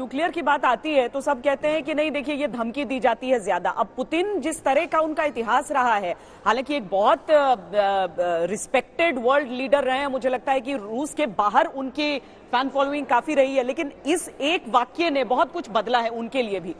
Nuclear की बात आती है तो सब कहते हैं कि नहीं, देखिए ये धमकी दी जाती है ज्यादा। अब पुतिन जिस तरह का उनका इतिहास रहा है, हालांकि एक बहुत रिस्पेक्टेड वर्ल्ड लीडर रहे हैं, मुझे लगता है कि रूस के बाहर उनकी फैन फॉलोइंग काफी रही है, लेकिन इस एक वाक्य ने बहुत कुछ बदला है उनके लिए भी।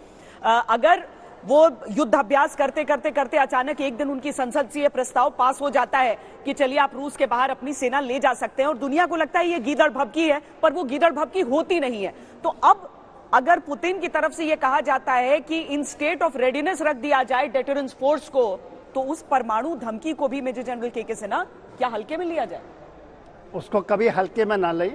अगर वो युद्धाभ्यास करते करते करते अचानक एक दिन उनकी संसद से यह प्रस्ताव पास हो जाता है कि चलिए आप रूस के बाहर अपनी सेना ले जा सकते हैं, और दुनिया को लगता है ये गीदड़ भभकी है, पर वो गीदड़ भभकी होती नहीं है। तो अब अगर पुतिन की तरफ से यह कहा जाता है कि इन स्टेट ऑफ रेडीनेस रख दिया जाए डेटरेंस फोर्स को, तो उस परमाणु धमकी को भी मेजर जनरल के सिन्हा क्या हल्के में लिया जाए? उसको कभी हल्के में ना लें।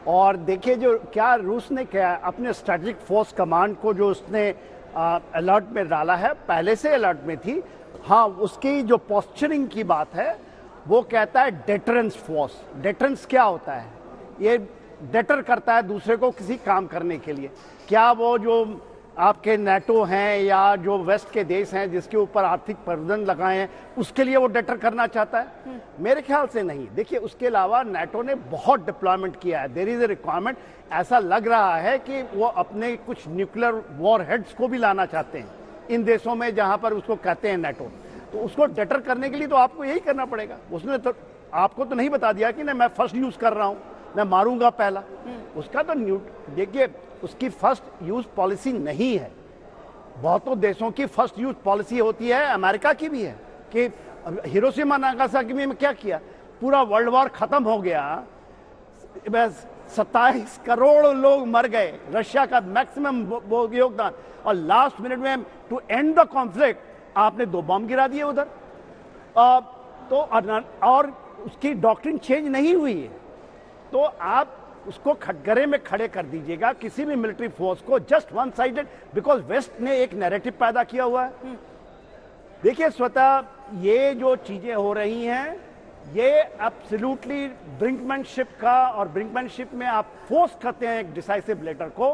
और देखिए जो क्या रूस ने किया, अपने स्ट्रेटेजिक फोर्स कमांड को जो उसने अलर्ट में डाला है, पहले से अलर्ट में थी। हाँ, उसकी जो पोस्चरिंग की बात है वो कहता है डेटरेंस फोर्स। डेटरेंस क्या होता है? ये डेटर करता है दूसरे को किसी काम करने के लिए। क्या वो जो आपके नेटो हैं या जो वेस्ट के देश हैं जिसके ऊपर आर्थिक प्रतिबंध लगाए हैं, उसके लिए वो डेटर करना चाहता है? मेरे ख्याल से नहीं। देखिए, उसके अलावा नेटो ने बहुत डिप्लॉयमेंट किया है। There is a requirement. ऐसा लग रहा है कि वो अपने कुछ न्यूक्लियर वॉर हेड्स को भी लाना चाहते हैं इन देशों में जहां पर उसको कहते हैं नेटो। तो उसको डेटर करने के लिए तो आपको यही करना पड़ेगा। उसने तो आपको तो नहीं बता दिया कि मैं फर्स्ट यूज कर रहा हूं, मैं मारूंगा पहला। उसका तो देखिए, उसकी फर्स्ट यूज पॉलिसी नहीं है। बहुतों देशों की फर्स्ट यूज पॉलिसी होती है, अमेरिका की भी है, कि हिरोशिमा नागासाकी में क्या किया, पूरा वर्ल्ड वॉर खत्म हो गया, बस 27 करोड़ लोग मर गए, रशिया का मैक्सिमम योगदान, और लास्ट मिनट में टू एंड द कॉन्फ्लिक्ट आपने 2 बम गिरा दिए उधर। तो और उसकी डॉक्ट्रिन चेंज नहीं हुई है। तो आप उसको खटगरे में खड़े कर दीजिएगा किसी भी मिलिट्री फोर्स को, just one sided, because West ने एक नैरेटिव पैदा किया हुआ है। देखिए स्वतः ये जो चीजें हो रही हैं, ये एब्सोल्युटली ब्रिंकमैनशिप का, और ब्रिंकमैनशिप में आप फोर्स करते हैं एक डिसाइसिव लीडर को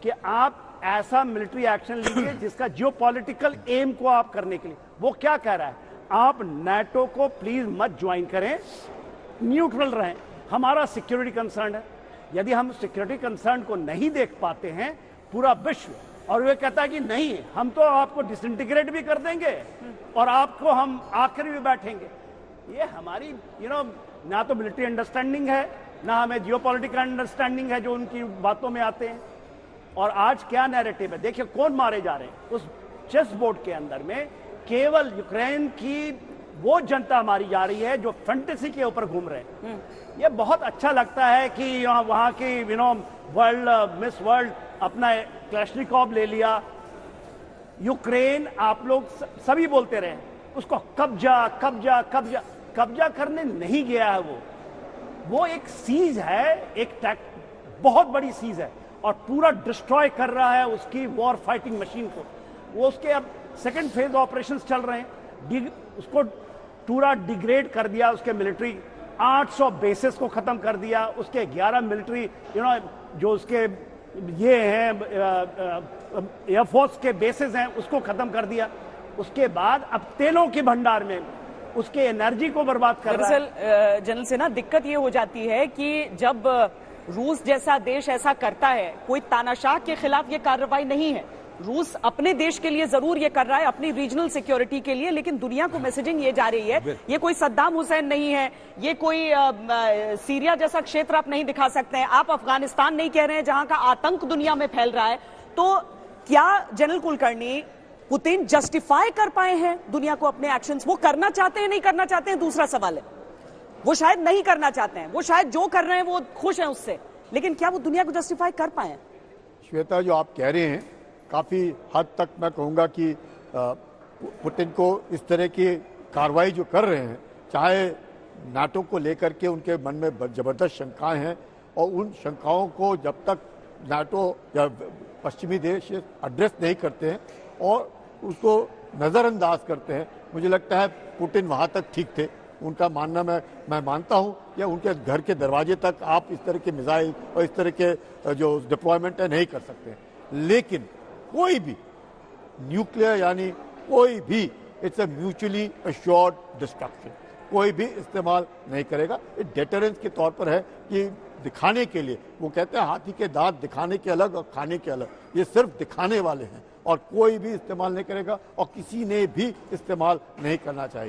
कि आप ऐसा मिलिट्री एक्शन लीजिए जिसका जियोपॉलिटिकल एम को आप करने के लिए। वो क्या कह रहा है? आप नाटो को प्लीज मत ज्वाइन करें, न्यूट्रल रहें, हमारा सिक्योरिटी कंसर्न है। यदि हम सिक्योरिटी कंसर्न को नहीं देख पाते हैं पूरा विश्व, और वे कहता है कि नहीं, हम तो आपको डिसइंटीग्रेट भी कर देंगे और आपको हम आखिर में बैठेंगे, ये हमारी ना तो मिलिट्री अंडरस्टैंडिंग है, ना हमें जियोपॉलिटिकल अंडरस्टैंडिंग है जो उनकी बातों में आते हैं। और आज क्या नैरेटिव है? देखिए कौन मारे जा रहे हैं उस चेस बोर्ड के अंदर में। केवल यूक्रेन की वो जनता मारी जा रही है जो फैंटेसी के ऊपर घूम रहे हैं। ये बहुत अच्छा लगता है कि वहां की वर्ल्ड मिस वर्ल्ड अपना क्लैशनिकोव ले लिया। यूक्रेन आप लोग सभी बोलते रहे, उसको कब्जा कब्जा कब्जा कब्जा करने नहीं गया है। वो एक सीज है, एक बहुत बड़ी सीज है, और पूरा डिस्ट्रॉय कर रहा है उसकी वॉर फाइटिंग मशीन को। वो उसके अब सेकंड फेज ऑपरेशंस चल रहे हैं। उसको पूरा डिग्रेड कर दिया, उसके मिलिट्री 800 बेसिस को खत्म कर दिया, उसके 11 मिलिट्री जो उसके ये हैं एयरफोर्स के बेसिस हैं उसको खत्म कर दिया। उसके बाद अब तेलों के भंडार में उसके एनर्जी को बर्बाद कर रहा है। दरअसल जनरल सेना, दिक्कत ये हो जाती है कि जब रूस जैसा देश ऐसा करता है, कोई तानाशाह के खिलाफ ये कार्रवाई नहीं है। रूस अपने देश के लिए जरूर ये कर रहा है, अपनी रीजनल सिक्योरिटी के लिए, लेकिन दुनिया को मैसेजिंग ये जा रही है, ये कोई सद्दाम हुसैन नहीं है, ये कोई सीरिया जैसा क्षेत्र आप नहीं दिखा सकते हैं, आप अफगानिस्तान नहीं कह रहे हैं जहां का आतंक दुनिया में फैल रहा है। तो क्या जनरल कुलकर्णी, पुतिन जस्टिफाई कर पाए हैं दुनिया को अपने एक्शंस? वो करना चाहते हैं, नहीं करना चाहते हैं, दूसरा सवाल है। वो शायद नहीं करना चाहते हैं, वो शायद जो कर रहे हैं वो खुश हैं उससे, लेकिन क्या वो दुनिया को जस्टिफाई कर पाए? श्वेता, जो आप कह रहे हैं काफ़ी हद तक मैं कहूँगा कि पुतिन को इस तरह की कार्रवाई जो कर रहे हैं, चाहे नाटो को लेकर के उनके मन में ज़बरदस्त शंकाएं हैं, और उन शंकाओं को जब तक नाटो या पश्चिमी देश एड्रेस नहीं करते हैं और उसको नज़रअंदाज करते हैं, मुझे लगता है पुतिन वहाँ तक ठीक थे। उनका मानना मैं मानता हूँ, या उनके घर के दरवाजे तक आप इस तरह के मिसाइल और इस तरह के जो डिप्लॉयमेंट है नहीं कर सकते। लेकिन कोई भी न्यूक्लियर यानी कोई भी, it's a mutually assured destruction. कोई भी इस्तेमाल नहीं करेगा। ये डेटरेंस के तौर पर है कि दिखाने के लिए, वो कहते हैं हाथी के दांत दिखाने के अलग और खाने के अलग, ये सिर्फ दिखाने वाले हैं और कोई भी इस्तेमाल नहीं करेगा और किसी ने भी इस्तेमाल नहीं करना चाहिए।